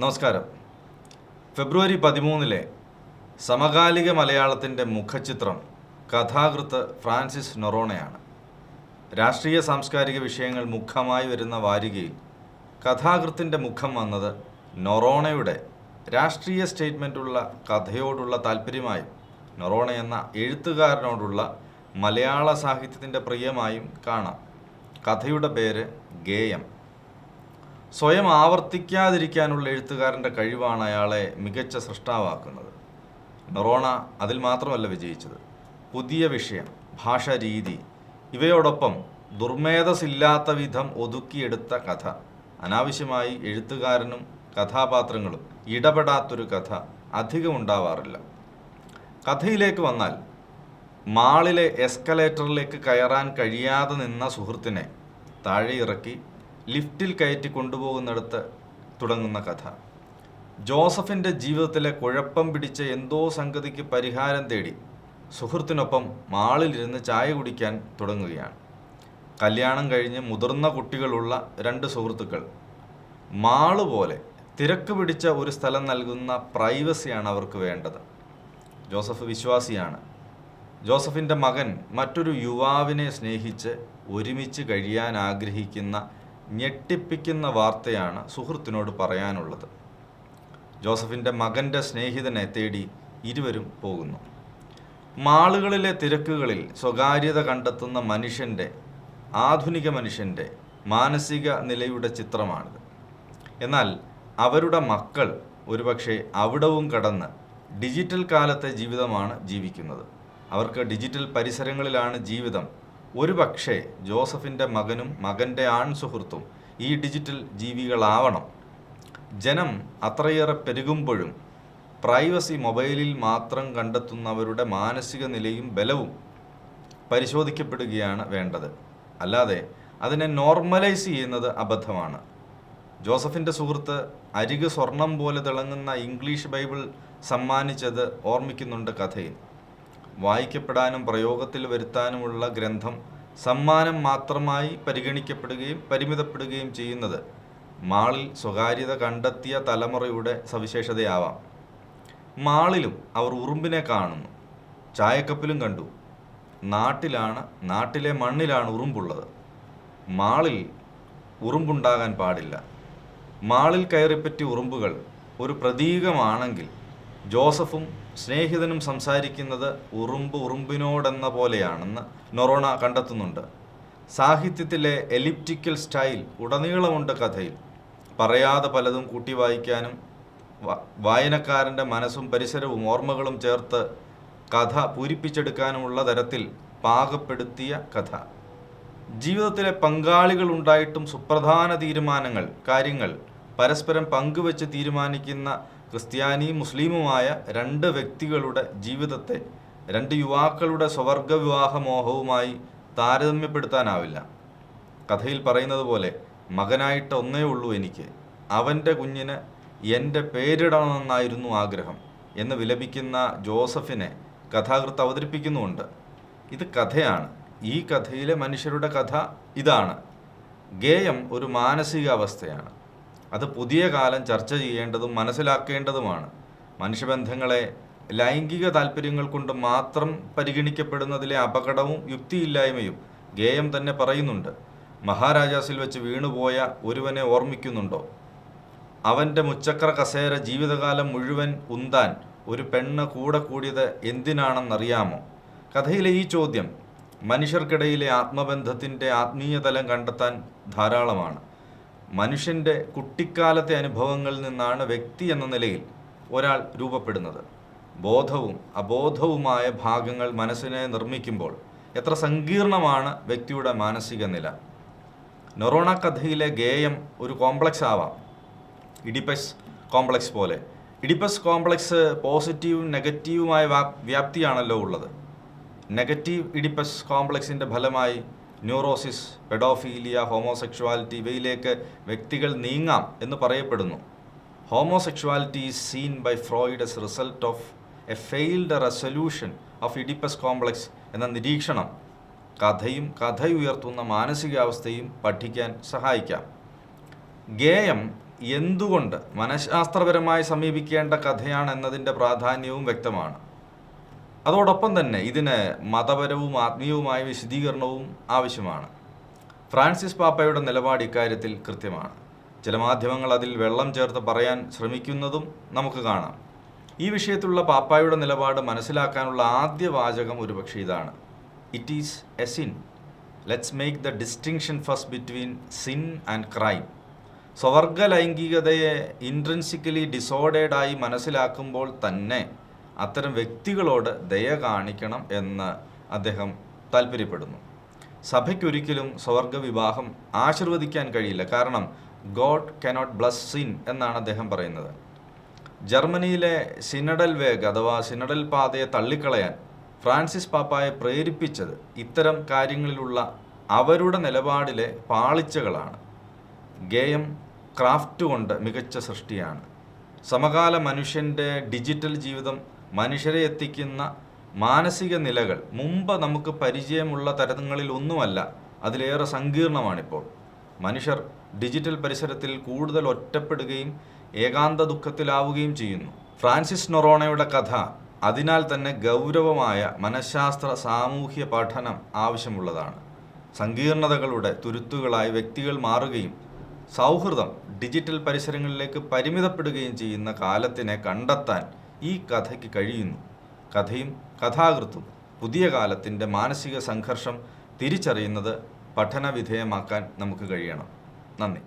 നമസ്കാരം. ഫെബ്രുവരി 13 സമകാലിക മലയാളത്തിൻ്റെ മുഖചിത്രം കഥാകൃത്ത് ഫ്രാൻസിസ് നൊറോണയാണ്. രാഷ്ട്രീയ സാംസ്കാരിക വിഷയങ്ങൾ മുഖമായി വരുന്ന വാരികയിൽ കഥാകൃത്തിൻ്റെ മുഖം വന്നത് നൊറോണയുടെ രാഷ്ട്രീയ സ്റ്റേറ്റ്മെൻറ്റുള്ള കഥയോടുള്ള താല്പര്യമായും നൊറോണ എന്ന എഴുത്തുകാരനോടുള്ള മലയാള സാഹിത്യത്തിൻ്റെ പ്രിയമായും കാണാം. കഥയുടെ പേര് ഗേയം. സ്വയം ആവർത്തിക്കാതിരിക്കാനുള്ള എഴുത്തുകാരൻ്റെ കഴിവാണ് അയാളെ മികച്ച സൃഷ്ടാവാക്കുന്നത്. നൊറോണ അതിൽ മാത്രമല്ല വിജയിച്ചത്. പുതിയ വിഷയം, ഭാഷാരീതി ഇവയോടൊപ്പം ദുർമേധസില്ലാത്ത വിധം ഒതുക്കിയെടുത്ത കഥ. അനാവശ്യമായി എഴുത്തുകാരനും കഥാപാത്രങ്ങളും ഇടപെടാത്തൊരു കഥ അധികം ഉണ്ടാവാറില്ല. കഥയിലേക്ക് വന്നാൽ, മാളിലെ എസ്കലേറ്ററിലേക്ക് കയറാൻ കഴിയാതെ നിന്ന സുഹൃത്തിനെ താഴെ ഇറക്കി ലിഫ്റ്റിൽ കയറ്റി കൊണ്ടുപോകുന്നിടത്ത് തുടങ്ങുന്ന കഥ. ജോസഫിൻ്റെ ജീവിതത്തിലെ കുഴപ്പം പിടിച്ച എന്തോ സംഗതിക്ക് പരിഹാരം തേടി സുഹൃത്തിനൊപ്പം മാളിലിരുന്ന് ചായ കുടിക്കാൻ തുടങ്ങുകയാണ്. കല്യാണം കഴിഞ്ഞ് മുതിർന്ന കുട്ടികളുള്ള രണ്ട് സുഹൃത്തുക്കൾ. മാള് പോലെ തിരക്ക് പിടിച്ച ഒരു സ്ഥലം നൽകുന്ന പ്രൈവസിയാണ് അവർക്ക് വേണ്ടത്. ജോസഫ് വിശ്വാസിയാണ്. ജോസഫിൻ്റെ മകൻ മറ്റൊരു യുവാവിനെ സ്നേഹിച്ച് ഒരുമിച്ച് കഴിയാൻ ആഗ്രഹിക്കുന്ന ഞെട്ടിപ്പിക്കുന്ന വാർത്തയാണ് സുഹൃത്തിനോട് പറയാനുള്ളത്. ജോസഫിൻ്റെ മകൻ്റെ സ്നേഹിതനെ തേടി ഇരുവരും പോകുന്നു. മാളുകളിലെ തിരക്കുകളിൽ സ്വകാര്യത കണ്ടെത്തുന്ന ആധുനിക മനുഷ്യൻ്റെ മാനസിക നിലയുടെ ചിത്രമാണിത്. എന്നാൽ അവരുടെ മക്കൾ ഒരുപക്ഷെ അവിടവും കടന്ന് ഡിജിറ്റൽ കാലത്തെ ജീവിതമാണ് ജീവിക്കുന്നത്. അവർക്ക് ഡിജിറ്റൽ പരിസരങ്ങളിലാണ് ജീവിതം. ഒരു പക്ഷേ ജോസഫിൻ്റെ മകനും മകൻ്റെ ആൺ സുഹൃത്തും ഈ ഡിജിറ്റൽ ജീവികളാവണം. ജനം അത്രയേറെ പെരുകുമ്പോഴും പ്രൈവസി മൊബൈലിൽ മാത്രം കണ്ടെത്തുന്നവരുടെ മാനസിക നിലയും ബലവും പരിശോധിക്കപ്പെടുകയാണ് വേണ്ടത്. അല്ലാതെ അതിനെ നോർമലൈസ് ചെയ്യുന്നത് അബദ്ധമാണ്. ജോസഫിൻ്റെ സുഹൃത്ത് അരിക് സ്വർണം പോലെ തിളങ്ങുന്ന ഇംഗ്ലീഷ് ബൈബിൾ സമ്മാനിച്ചത് ഓർമ്മിക്കുന്നുണ്ട് കഥയിൽ. വായിക്കപ്പെടാനും പ്രയോഗത്തിൽ വരുത്താനുമുള്ള ഗ്രന്ഥം സമ്മാനം മാത്രമായി പരിഗണിക്കപ്പെടുകയും പരിമിതപ്പെടുകയും ചെയ്യുന്നത് മാളിൽ സ്വകാര്യത കണ്ടെത്തിയ തലമുറയുടെ സവിശേഷതയാവാം. മാളിലും അവർ ഉറുമ്പിനെ കാണുന്നു. ചായക്കപ്പിലും കണ്ടു. നാട്ടിലെ മണ്ണിലാണ് ഉറുമ്പുള്ളത്. മാളിൽ ഉറുമ്പുണ്ടാകാൻ പാടില്ല. മാളിൽ കയറിപ്പറ്റിയ ഉറുമ്പുകൾ ഒരു പ്രതീകമാണെങ്കിൽ ജോസഫും സ്നേഹിതനും സംസാരിക്കുന്നത് ഉറുമ്പിനോടെന്ന പോലെയാണെന്ന് നൊറോണ കണ്ടെത്തുന്നുണ്ട്. സാഹിത്യത്തിലെ എലിപ്റ്റിക്കൽ സ്റ്റൈൽ ഉടനീളമുണ്ട് കഥയിൽ. പറയാതെ പലതും കൂട്ടി വായിക്കാനും വായനക്കാരൻ്റെ മനസ്സും പരിസരവും ഓർമ്മകളും ചേർത്ത് കഥ പൂരിപ്പിച്ചെടുക്കാനുമുള്ള തരത്തിൽ പാകപ്പെടുത്തിയ കഥ. ജീവിതത്തിലെ പങ്കാളികൾ ഉണ്ടായിട്ടും സുപ്രധാന കാര്യങ്ങൾ പരസ്പരം പങ്കുവെച്ച് തീരുമാനിക്കുന്ന ക്രിസ്ത്യാനിയും മുസ്ലിമുമായ രണ്ട് വ്യക്തികളുടെ ജീവിതത്തെ രണ്ട് യുവാക്കളുടെ സ്വവർഗ വിവാഹ മോഹവുമായി താരതമ്യപ്പെടുത്താനാവില്ല. കഥയിൽ പറയുന്നത് പോലെ, മകനായിട്ട് ഒന്നേ ഉള്ളൂ എനിക്ക്, അവൻ്റെ കുഞ്ഞിന് എൻ്റെ പേരിടണമെന്നായിരുന്നു ആഗ്രഹം എന്ന് വിലപിക്കുന്ന ജോസഫിനെ കഥാകൃത്ത് അവതരിപ്പിക്കുന്നുമുണ്ട്. ഇത് കഥയാണ്. ഈ കഥയിലെ മനുഷ്യരുടെ കഥ ഇതാണ്. ഗേയം ഒരു മാനസികാവസ്ഥയാണ്. അത് പുതിയ കാലം ചർച്ച ചെയ്യേണ്ടതും മനസ്സിലാക്കേണ്ടതുമാണ്. മനുഷ്യബന്ധങ്ങളെ ലൈംഗിക താല്പര്യങ്ങൾ കൊണ്ട് മാത്രം പരിഗണിക്കപ്പെടുന്നതിലെ അപകടവും യുക്തിയില്ലായ്മയും ഗേയം തന്നെ പറയുന്നുണ്ട്. മഹാരാജാസിൽ വെച്ച് വീണുപോയ ഒരുവനെ ഓർമ്മിക്കുന്നുണ്ടോ? അവൻ്റെ മുച്ചക്ര കസേര ജീവിതകാലം മുഴുവൻ ഉന്താൻ ഒരു പെണ്ണ് കൂടെ കൂടിയത് എന്തിനാണെന്നറിയാമോ? കഥയിലെ ഈ ചോദ്യം മനുഷ്യർക്കിടയിലെ ആത്മബന്ധത്തിൻ്റെ ആത്മീയതലം കണ്ടെത്താൻ ധാരാളമാണ്. മനുഷ്യൻ്റെ കുട്ടിക്കാലത്തെ അനുഭവങ്ങളിൽ നിന്നാണ് വ്യക്തി എന്ന നിലയിൽ ഒരാൾ രൂപപ്പെടുന്നത്. ബോധവും അബോധവുമായ ഭാഗങ്ങൾ മനസ്സിനെ നിർമ്മിക്കുമ്പോൾ എത്ര സങ്കീർണമാണ് വ്യക്തിയുടെ മാനസിക നില. നൊറോണ കഥയിലെ ഗേയം ഒരു കോംപ്ലക്സ് ആവാം. ഇഡിപ്പസ് കോംപ്ലക്സ് പോലെ. ഇഡിപ്പസ് കോംപ്ലക്സ് പോസിറ്റീവും നെഗറ്റീവുമായ വ്യാപ്തിയാണല്ലോ ഉള്ളത്. നെഗറ്റീവ് ഇഡിപ്പസ് കോംപ്ലക്സിൻ്റെ ഫലമായി ന്യൂറോസിസ്, പെഡോഫീലിയ, ഹോമോസെക്ഷുവാലിറ്റി ഇവയിലേക്ക് വ്യക്തികൾ നീങ്ങാം എന്ന് പറയപ്പെടുന്നു. Homosexuality is seen by Freud as result of a failed resolution of Oedipus complex എന്ന നിരീക്ഷണം കഥയുയർത്തുന്ന മാനസികാവസ്ഥയും പഠിക്കാൻ സഹായിക്കാം. ഗേയം എന്തുകൊണ്ട് മനഃശാസ്ത്രപരമായി സമീപിക്കേണ്ട കഥയാണെന്നതിൻ്റെ പ്രാധാന്യവും വ്യക്തമാണ്. അതോടൊപ്പം തന്നെ ഇതിന് മതപരവും ആത്മീയവുമായ വിശദീകരണവും ആവശ്യമാണ്. ഫ്രാൻസിസ് പാപ്പയുടെ നിലപാട് ഇക്കാര്യത്തിൽ കൃത്യമാണ്. ചില മാധ്യമങ്ങൾ അതിൽ വെള്ളം ചേർത്ത് പറയാൻ ശ്രമിക്കുന്നതും നമുക്ക് കാണാം. ഈ വിഷയത്തിലുള്ള പാപ്പായുടെ നിലപാട് മനസ്സിലാക്കാനുള്ള ആദ്യ വാചകം ഒരുപക്ഷെ ഇതാണ്: it is a sin. Let's make the distinction first between sin and crime. സ്വവർഗ ലൈംഗികതയെ ഇൻട്രിൻസിക്കലി ഡിസോർഡേഡായി മനസ്സിലാക്കുമ്പോൾ തന്നെ അത്തരം വ്യക്തികളോട് ദയ കാണിക്കണം എന്ന് അദ്ദേഹം താല്പര്യപ്പെടുന്നു. സഭയ്ക്കൊരിക്കലും സ്വവർഗ വിവാഹം ആശീർവദിക്കാൻ കഴിയില്ല, കാരണം ഗോഡ് കനോട്ട് ബ്ലസ് സിൻ എന്നാണ് അദ്ദേഹം പറയുന്നത്. ജർമ്മനിയിലെ സിനഡൽ വേഗ് അഥവാ സിനഡൽ പാതയെ തള്ളിക്കളയാൻ ഫ്രാൻസിസ് പാപ്പായെ പ്രേരിപ്പിച്ചത് ഇത്തരം കാര്യങ്ങളിലുള്ള അവരുടെ നിലപാടിലെ പാളിച്ചകളാണ്. ഗേയം ക്രാഫ്റ്റ് കൊണ്ട് മികച്ച സൃഷ്ടിയാണ്. സമകാല മനുഷ്യൻ്റെ ഡിജിറ്റൽ ജീവിതം മനുഷ്യരെ എത്തിക്കുന്ന മാനസിക നിലകൾ മുമ്പ് നമുക്ക് പരിചയമുള്ള തരങ്ങളിൽ ഒന്നുമല്ല, അതിലേറെ സങ്കീർണമാണിപ്പോൾ. മനുഷ്യർ ഡിജിറ്റൽ പരിസരത്തിൽ കൂടുതൽ ഒറ്റപ്പെടുകയും ഏകാന്ത ദുഃഖത്തിലാവുകയും ചെയ്യുന്നു. ഫ്രാൻസിസ് നൊറോണയുടെ കഥ അതിനാൽ തന്നെ ഗൗരവമായ മനഃശാസ്ത്ര സാമൂഹ്യ പഠനം ആവശ്യമുള്ളതാണ്. സങ്കീർണതകളുടെ തുരുത്തുകളായി വ്യക്തികൾ മാറുകയും സൗഹൃദം ഡിജിറ്റൽ പരിസരങ്ങളിലേക്ക് പരിമിതപ്പെടുകയും ചെയ്യുന്ന കാലത്തിനെ കണ്ടെത്താൻ ഈ കഥയ്ക്ക് കഴിയുന്നു. കഥയും കഥാകൃത്തും പുതിയ കാലത്തിൻ്റെ മാനസിക സംഘർഷം തിരിച്ചറിയുന്നത് പഠനവിധേയമാക്കാൻ നമുക്ക് കഴിയണം. നന്ദി.